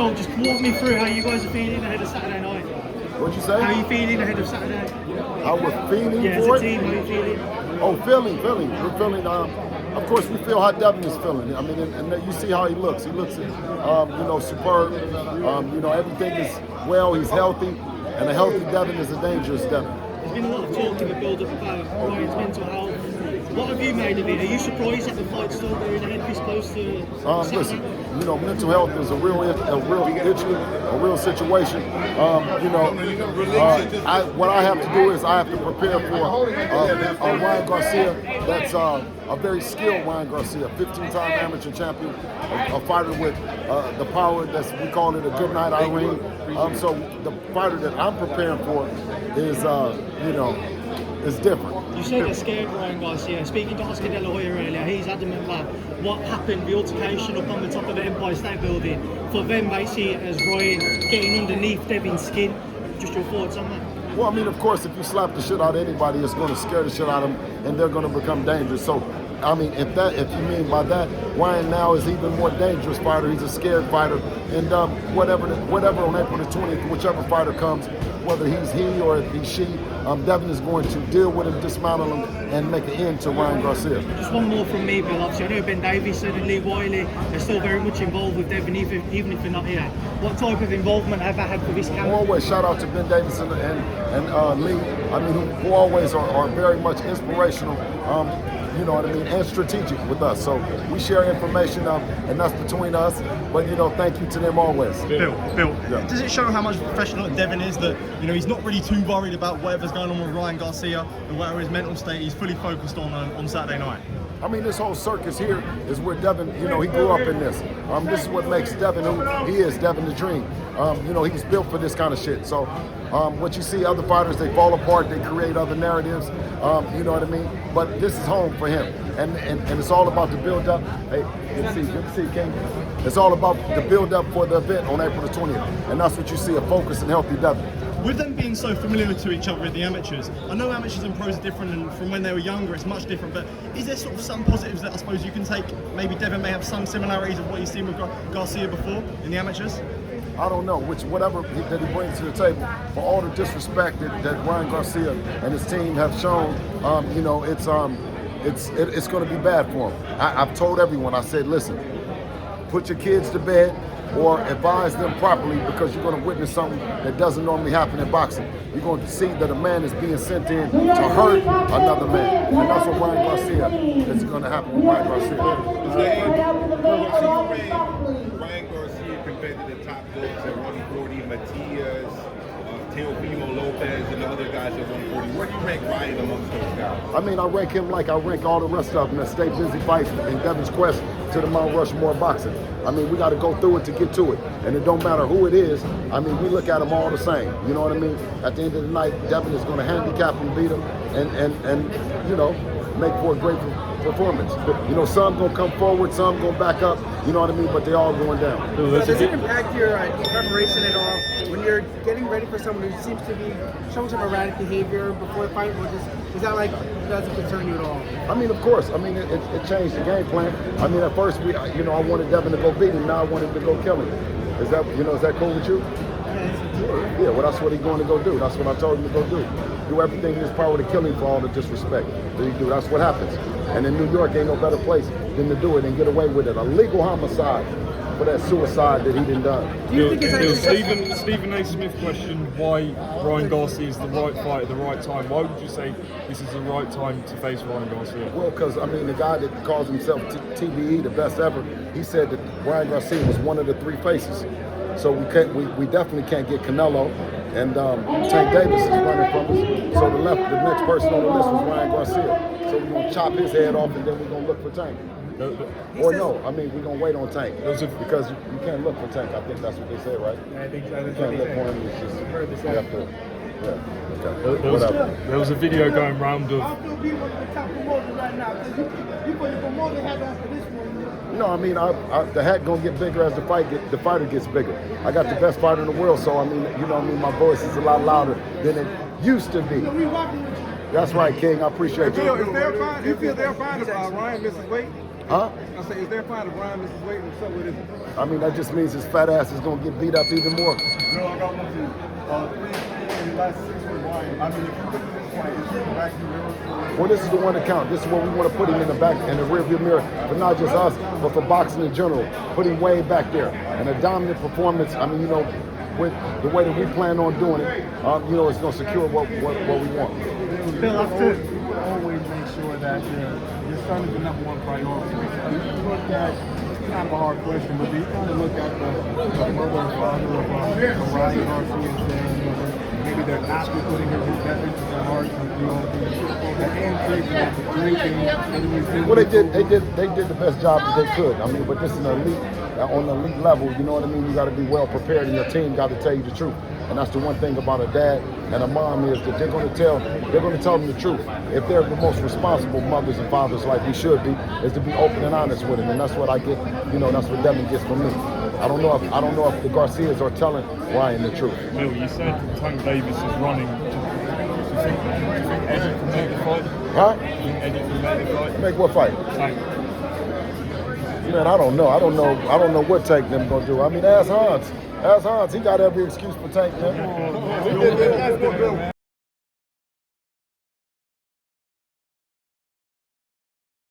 Bill, just walk me through how you guys are feeling ahead of Saturday night. What'd you say? How are you feeling ahead of Saturday? How we're feeling as for a it? team, how are you feeling? Oh, feeling. We're feeling. Of course, we feel how Devin is feeling. I mean, and you see how he looks. He looks, superb. Everything is well. He's healthy, and a healthy Devin is a dangerous Devin. There's been a lot of talk in the build-up about Ryan's mental health. What have you made of it? Are you surprised that the fight's still going ahead this close to Saturday? Listen, mental health is a real issue, a real situation. What I have to do is I have to prepare for Ryan Garcia. That's a very skilled Ryan Garcia, 15-time amateur champion, a fighter with the power we call it a good night Irene. So the fighter that I'm preparing for is different. You said you're scared, Ryan Garcia. Speaking to Oscar De La Hoya earlier, he's adamant that what happened, the altercation up on the top of the Empire State Building, for them they see it as Ryan getting underneath Devin's skin. Just your thoughts on that? Well, I mean, of course, if you slap the shit out of anybody, it's going to scare the shit out of them, and they're going to become dangerous. So, I mean, if you mean by that, Ryan now is even more dangerous fighter. He's a scared fighter, and whatever on April the 20th, whichever fighter comes, whether he's he or he's she, Devin is going to deal with him, dismantle him, and make an end to Ryan Garcia. Just one more from me, Bill. Obviously, I know Ben Davison and Lee Wiley are still very much involved with Devin, even if they're not here. What type of involvement have I had for this camp? Always shout out to Ben Davison and Lee. I mean, who always are very much inspirational. You know what I mean, and strategic with us. So we share information, and that's between us. But thank you to them always. Bill, yeah. Does it show how much professional Devin is that he's not really too worried about whatever's going on with Ryan Garcia and whatever his mental state? He's fully focused on Saturday night. I mean, this whole circus here is where Devin, he grew up in this. This is what makes Devin who he is, Devin the Dream. He's built for this kind of shit. So what you see other fighters, they fall apart, they create other narratives, you know what I mean? But this is home for him. And it's all about the build-up. Hey, good to see, King. It's all about the build-up for the event on April the 20th. And that's what you see, a focused and healthy Devin. With them being so familiar to each other in the amateurs, I know amateurs and pros are different, and from when they were younger it's much different, but is there sort of some positives that I suppose you can take? Maybe Devin may have some similarities of what you've seen with Garcia before in the amateurs? I don't know, whatever that he brings to the table, for all the disrespect that Ryan Garcia and his team have shown, it's going to be bad for him. I've told everyone, I said, listen, put your kids to bed, or advise them properly, because you're going to witness something that doesn't normally happen in boxing. You're going to see that a man is being sent in to hurt another man. And that's what Ryan Garcia is going to happen with Ryan Garcia. Ryan Garcia compared to the top dogs at 140, Matias, Teofimo Lopez, and the other guys at 140. Where do you rank Ryan amongst those guys? I mean, I rank him like I rank all the rest of them that stay busy fighting in Devin's quest to the Mount Rushmore boxing. I mean, we got to go through it to get to it. And it don't matter who it is. I mean, we look at them all the same. You know what I mean? At the end of the night, Devin is going to handicap and beat him and make for a great performance. Some going to come forward, some going to back up. You know what I mean? But they all going down. Does it impact your preparation at all when you're getting ready for someone who seems to be showing some erratic behavior before the fight? Or is that doesn't concern you at all? I mean, of course. I mean, it changed the game plan. I mean, at first I wanted Devin to go beat him. Now I want him to go kill him. Is that cool with you? Yeah, well, that's what he's going to go do. That's what I told him to go do. Do everything in his power to kill him for all the disrespect that he do. That's what happens. And in New York, ain't no better place than to do it and get away with it. A legal homicide for that suicide that he done done. Do you think it's Stephen A. Smith questioned why Ryan Garcia is the right fight at the right time. Why would you say this is the right time to face Ryan Garcia? Well, because, I mean, the guy that calls himself TBE, the best ever, he said that Ryan Garcia was one of the three faces. So we definitely can't get Canelo, and Tank Davis is running from us. So the next person on the list was Ryan Garcia. So we're going to chop his head off, and then we're going to look for Tank. We're going to wait on Tank, because you can't look for Tank. I think that's what they say, right? I think so. You can't look for him. It's just, you have to, yeah, okay. There was a video going round of... No, I mean, the hat gonna get bigger as the fighter gets bigger. I got the best fighter in the world, so I mean, my voice is a lot louder than it used to be. That's right, King. I appreciate you. Do you feel they're fine if Ryan misses weight? Huh? I say, is there a fight of Ryan versus Wade? What's up with it? I mean, that just means his fat ass is gonna get beat up even more. No, I got one too. 3 in the last 6 with Ryan. I mean, if you look at this fight, is he back in Europe? Well, this is the one to count. This is what we want to put him in the back, in the rearview mirror, for not just us, but for boxing in general. Put him way back there. And a dominant performance, I mean, you know, with the way that we plan on doing it, you know, it's going to secure what we want. Bill, after Always make sure that your son is the #1 priority. You look at, it's kind of a hard question, but you kind of look at the mother and father of Ryan Garcia saying maybe they're actually putting his best interest at heart, the handshake, the drinking. Well, they did the best job that they could. I mean, but this is an elite, on the elite level, you know what I mean? You got to be well prepared, and your team got to tell you the truth. And that's the one thing about a dad and a mom is that they're going to tell them the truth. If they're the most responsible mothers and fathers, like we should be, is to be open and honest with them. And that's what I get. You know, that's what Devin gets from me. I don't know if the Garcias are telling Ryan the truth. Bill, you said Tank Davis is running. Do you think Eddie can make the fight? Huh? Do you think Eddie can make the fight? Make what fight? Tank. Man, I don't know what Tank them gonna do. I mean, ask Hans. He got every excuse for Tank, man.